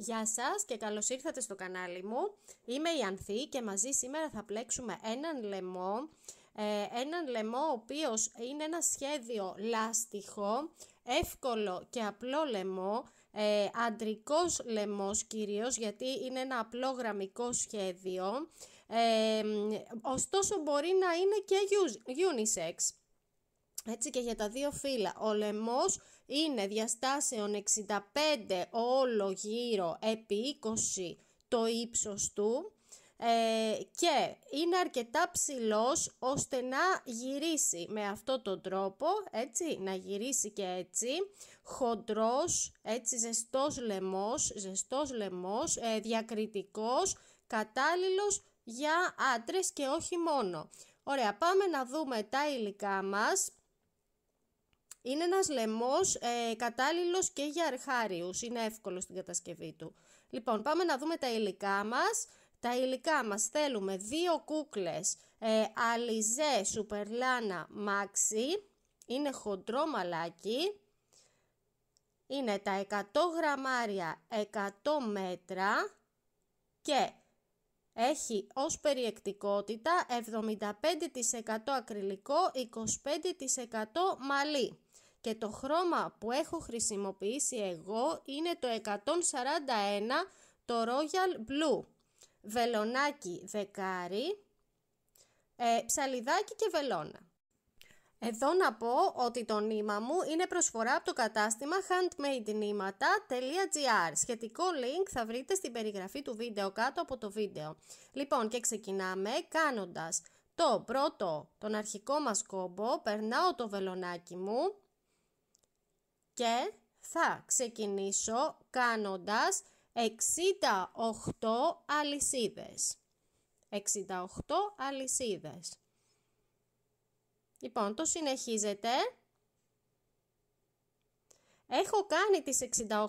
Γεια σας και καλώς ήρθατε στο κανάλι μου. Είμαι η Ανθή και μαζί σήμερα θα πλέξουμε έναν λαιμό ο οποίος είναι ένα σχέδιο λάστιχο, εύκολο και απλό λαιμό, αντρικός λαιμός κυρίως γιατί είναι ένα απλό γραμμικό σχέδιο, ωστόσο μπορεί να είναι και unisex. Έτσι και για τα δύο φύλλα. Ο λαιμός είναι διαστάσεων 65 όλο γύρω επί 20 το ύψος του και είναι αρκετά ψηλός ώστε να γυρίσει με αυτόν τον τρόπο, έτσι, να γυρίσει και έτσι, χοντρός, έτσι, ζεστός λαιμός, διακριτικός, κατάλληλος για άντρες και όχι μόνο. Ωραία, πάμε να δούμε τα υλικά μας. Είναι ένας λαιμός κατάλληλος και για αρχάριους, είναι εύκολο στην κατασκευή του. Λοιπόν, πάμε να δούμε τα υλικά μας. Τα υλικά μας θέλουμε 2 κούκλες Alizé Superlana Maxi, είναι χοντρό μαλάκι, είναι τα 100 γραμμάρια 100 μέτρα και έχει ως περιεκτικότητα 75% ακριλικό, 25% μαλλί. Και το χρώμα που έχω χρησιμοποιήσει εγώ είναι το 141, το Royal Blue. Βελονάκι δεκάρι, ψαλιδάκι και βελόνα. Εδώ να πω ότι το νήμα μου είναι προσφορά από το κατάστημα handmadenήματα.gr. Σχετικό link θα βρείτε στην περιγραφή του βίντεο κάτω από το βίντεο. Λοιπόν, και ξεκινάμε κάνοντας τον αρχικό μας κόμπο. Περνάω το βελονάκι μου και θα ξεκινήσω κάνοντας 68 αλυσίδες. 68 αλυσίδες. Λοιπόν, το συνεχίζετε. Έχω κάνει τις 68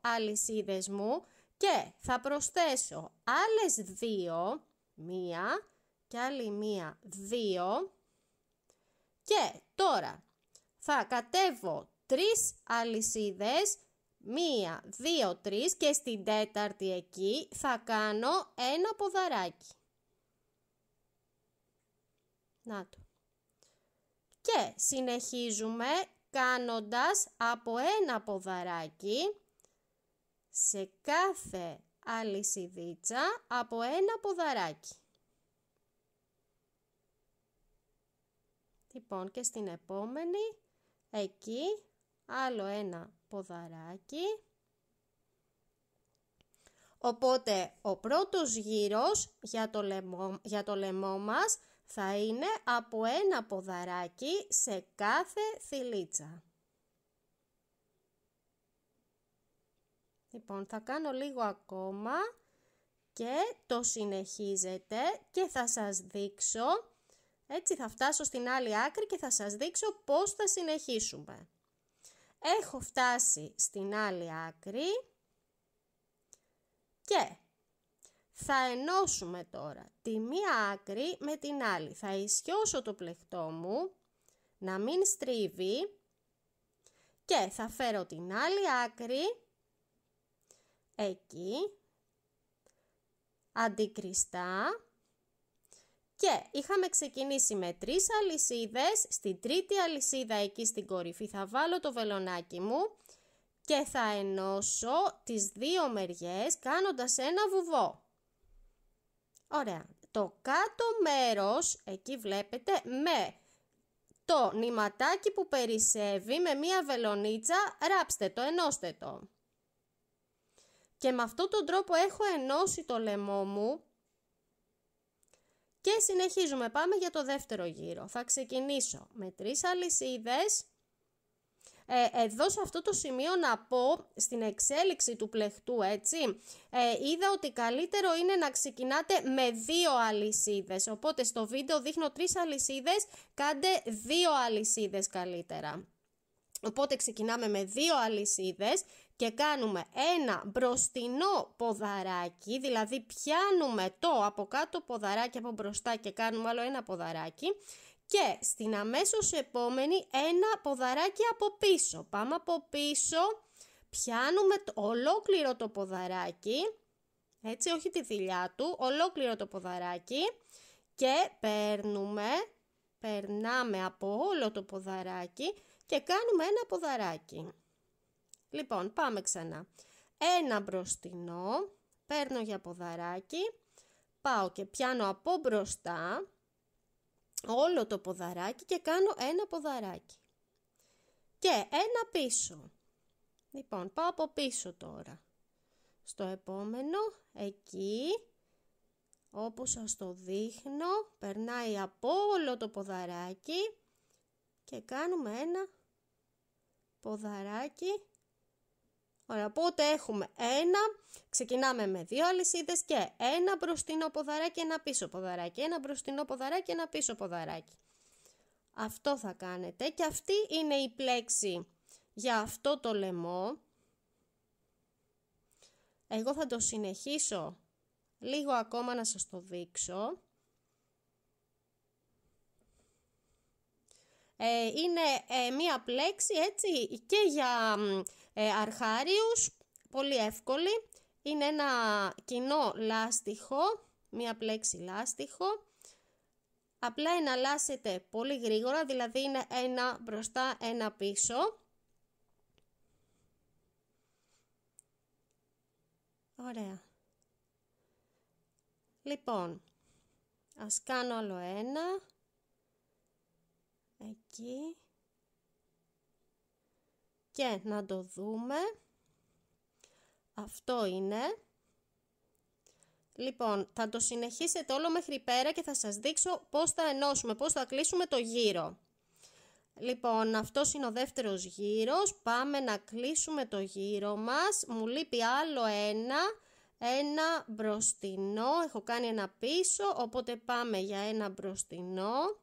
αλυσίδες μου και θα προσθέσω άλλες 2, μία και άλλη μία 2 και τώρα θα κατέβω 3 αλυσίδες, 1, 2, 3 και στην τέταρτη εκεί θα κάνω ένα ποδαράκι. Να το. Και συνεχίζουμε κάνοντας από ένα ποδαράκι σε κάθε αλυσιδίτσα από ένα ποδαράκι. Λοιπόν, και στην επόμενη εκεί άλλο ένα ποδαράκι. Οπότε ο πρώτος γύρος για το λαιμό μας θα είναι από ένα ποδαράκι σε κάθε θηλίτσα. Λοιπόν, θα κάνω λίγο ακόμα και το συνεχίζετε και θα σας δείξω, έτσι θα φτάσω στην άλλη άκρη και θα σας δείξω πώς θα συνεχίσουμε. Έχω φτάσει στην άλλη άκρη και θα ενώσουμε τώρα τη μία άκρη με την άλλη. Θα ισιώσω το πλεκτό μου να μην στρίβει και θα φέρω την άλλη άκρη εκεί αντικριστά και είχαμε ξεκινήσει με 3 αλυσίδες. Στην τρίτη αλυσίδα εκεί στην κορυφή θα βάλω το βελονάκι μου και θα ενώσω τις 2 μεριές κάνοντας ένα βουβό. Ωραία, το κάτω μέρος, εκεί βλέπετε, με το νηματάκι που περισσεύει με μία βελονίτσα, ράψτε το, ενώστε το. Και με αυτόν τον τρόπο έχω ενώσει το λαιμό μου και συνεχίζουμε, πάμε για το δεύτερο γύρο. Θα ξεκινήσω με 3 αλυσίδες. Εδώ σε αυτό το σημείο να πω στην εξέλιξη του πλεκτού, έτσι, είδα ότι καλύτερο είναι να ξεκινάτε με 2 αλυσίδες, οπότε στο βίντεο δείχνω 3 αλυσίδες, κάντε 2 αλυσίδες καλύτερα. Οπότε ξεκινάμε με 2 αλυσίδες και κάνουμε ένα μπροστινό ποδαράκι, δηλαδή πιάνουμε το από κάτω ποδαράκι από μπροστά και κάνουμε άλλο ένα ποδαράκι και στην αμέσως επόμενη ένα ποδαράκι από πίσω. Πάμε από πίσω πιάνουμε ολόκληρο το ποδαράκι, έτσι, όχι τη θηλιά του, ολόκληρο το ποδαράκι και περνάμε από όλο το ποδαράκι και κάνουμε ένα ποδαράκι. Λοιπόν, πάμε ξανά. Ένα μπροστινό, παίρνω για ποδαράκι, πάω και πιάνω από μπροστά όλο το ποδαράκι και κάνω ένα ποδαράκι. Και ένα πίσω. Λοιπόν, πάω από πίσω τώρα. Στο επόμενο, εκεί, όπως σας το δείχνω, περνάει από όλο το ποδαράκι και κάνουμε ένα ποδαράκι. Ωραία, οπότε έχουμε ξεκινάμε με 2 αλυσίδες και ένα μπροστινό ποδαράκι, ένα πίσω ποδαράκι, ένα μπροστινό ποδαράκι, ένα πίσω ποδαράκι. Αυτό θα κάνετε και αυτή είναι η πλέξη για αυτό το λαιμό. Εγώ θα το συνεχίσω λίγο ακόμα να σας το δείξω. Είναι μία πλέξη έτσι και για αρχάριους, πολύ εύκολη. Είναι ένα κοινό λάστιχο, μία πλέξη λάστιχο. Απλά εναλλάσσετε πολύ γρήγορα, δηλαδή είναι ένα μπροστά, ένα πίσω. Ωραία. Λοιπόν, ας κάνω άλλο ένα. Εκεί. Και να το δούμε. Αυτό είναι. Λοιπόν, θα το συνεχίσετε όλο μέχρι πέρα και θα σας δείξω πώς θα ενώσουμε, πώς θα κλείσουμε το γύρο. Λοιπόν, αυτός είναι ο δεύτερος γύρος. Πάμε να κλείσουμε το γύρο μας. Μου λείπει άλλο ένα μπροστινό. Έχω κάνει ένα πίσω, οπότε πάμε για ένα μπροστινό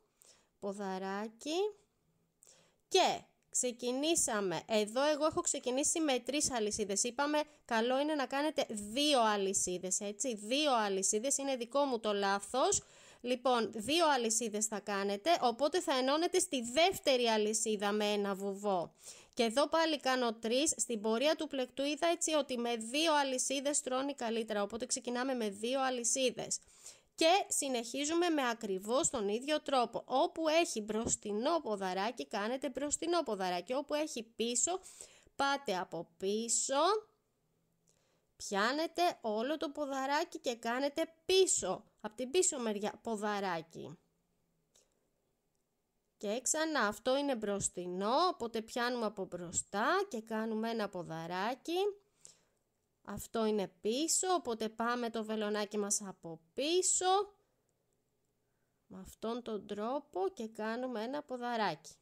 ποδαράκι. Και ξεκινήσαμε. Εδώ εγώ έχω ξεκινήσει με 3 αλυσίδες. Είπαμε καλό είναι να κάνετε 2 αλυσίδες, έτσι. 2 αλυσίδες, είναι δικό μου το λάθος. Λοιπόν, 2 αλυσίδες θα κάνετε, οπότε θα ενώνετε στη δεύτερη αλυσίδα με ένα βουβό. Και εδώ πάλι κάνω 3, στην πορεία του πλεκτού είδα έτσι ότι με 2 αλυσίδες τρώνει καλύτερα, οπότε ξεκινάμε με 2 αλυσίδες. Και συνεχίζουμε με ακριβώς τον ίδιο τρόπο. Όπου έχει μπροστινό ποδαράκι, κάνετε μπροστινό ποδαράκι. Όπου έχει πίσω, πάτε από πίσω, πιάνετε όλο το ποδαράκι και κάνετε πίσω, από την πίσω μεριά ποδαράκι. Και ξανά, αυτό είναι μπροστινό, οπότε πιάνουμε από μπροστά και κάνουμε ένα ποδαράκι. Αυτό είναι πίσω, οπότε πάμε το βελονάκι μας από πίσω. Με αυτόν τον τρόπο και κάνουμε ένα ποδαράκι.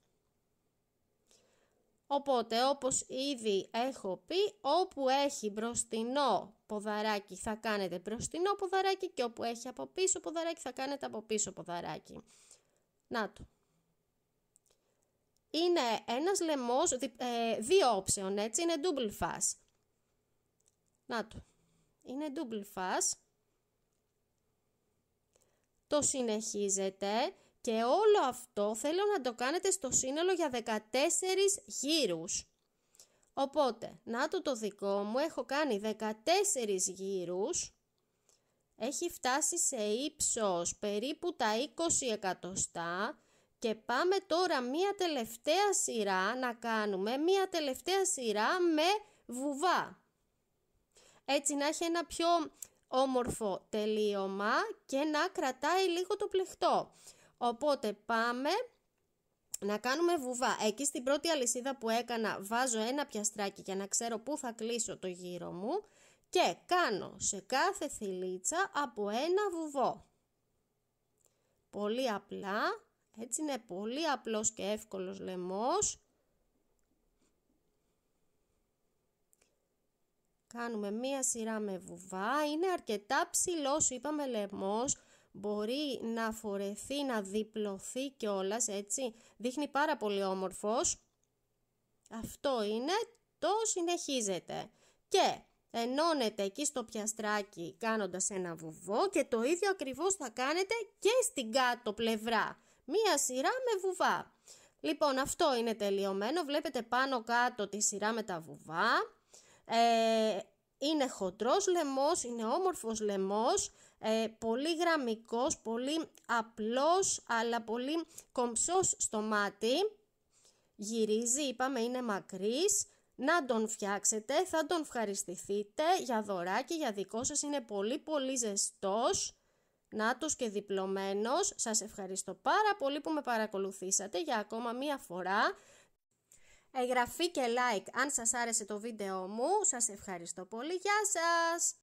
Οπότε, όπως ήδη έχω πει, όπου έχει μπροστινό ποδαράκι θα κάνετε μπροστινό ποδαράκι και όπου έχει από πίσω ποδαράκι θα κάνετε από πίσω ποδαράκι. Να το. Είναι ένας λαιμός, 2 όψεων, έτσι, είναι double fass. Να το. Είναι double fass. Το συνεχίζετε και όλο αυτό θέλω να το κάνετε στο σύνολο για 14 γύρους. Οπότε, να το δικό μου, έχω κάνει 14 γύρους. Έχει φτάσει σε ύψος περίπου τα 20 εκατοστά. Και πάμε τώρα μία τελευταία σειρά να κάνουμε, μία τελευταία σειρά με βουβά. Έτσι να έχει ένα πιο όμορφο τελείωμα και να κρατάει λίγο το πλεκτό. Οπότε πάμε να κάνουμε βουβά. Εκεί στην πρώτη αλυσίδα που έκανα βάζω ένα πιαστράκι για να ξέρω πού θα κλείσω το γύρο μου και κάνω σε κάθε θηλίτσα από ένα βουβό. Πολύ απλά. Έτσι είναι πολύ απλός και εύκολος λαιμός. Κάνουμε μία σειρά με βουβά. Είναι αρκετά ψηλός, είπαμε λαιμός. Μπορεί να φορεθεί, να διπλωθεί κιόλας, έτσι. Δείχνει πάρα πολύ όμορφος. Αυτό είναι, το συνεχίζετε. Και ενώνετε εκεί στο πιαστράκι κάνοντας ένα βουβό και το ίδιο ακριβώς θα κάνετε και στην κάτω πλευρά. Μία σειρά με βουβά. Λοιπόν, αυτό είναι τελειωμένο. Βλέπετε πάνω κάτω τη σειρά με τα βουβά. Είναι χοντρός λαιμός, είναι όμορφος λαιμός, πολύ γραμμικός, πολύ απλός, αλλά πολύ κομψός στο μάτι. Γυρίζει, είπαμε, είναι μακρύς. Να τον φτιάξετε, θα τον ευχαριστηθείτε για δωράκι, για δικό σας. Είναι πολύ πολύ ζεστός, νάτος και διπλωμένος. Σας ευχαριστώ πάρα πολύ που με παρακολουθήσατε για ακόμα μία φορά. Εγγραφή και like αν σας άρεσε το βίντεο μου. Σας ευχαριστώ πολύ. Γεια σας!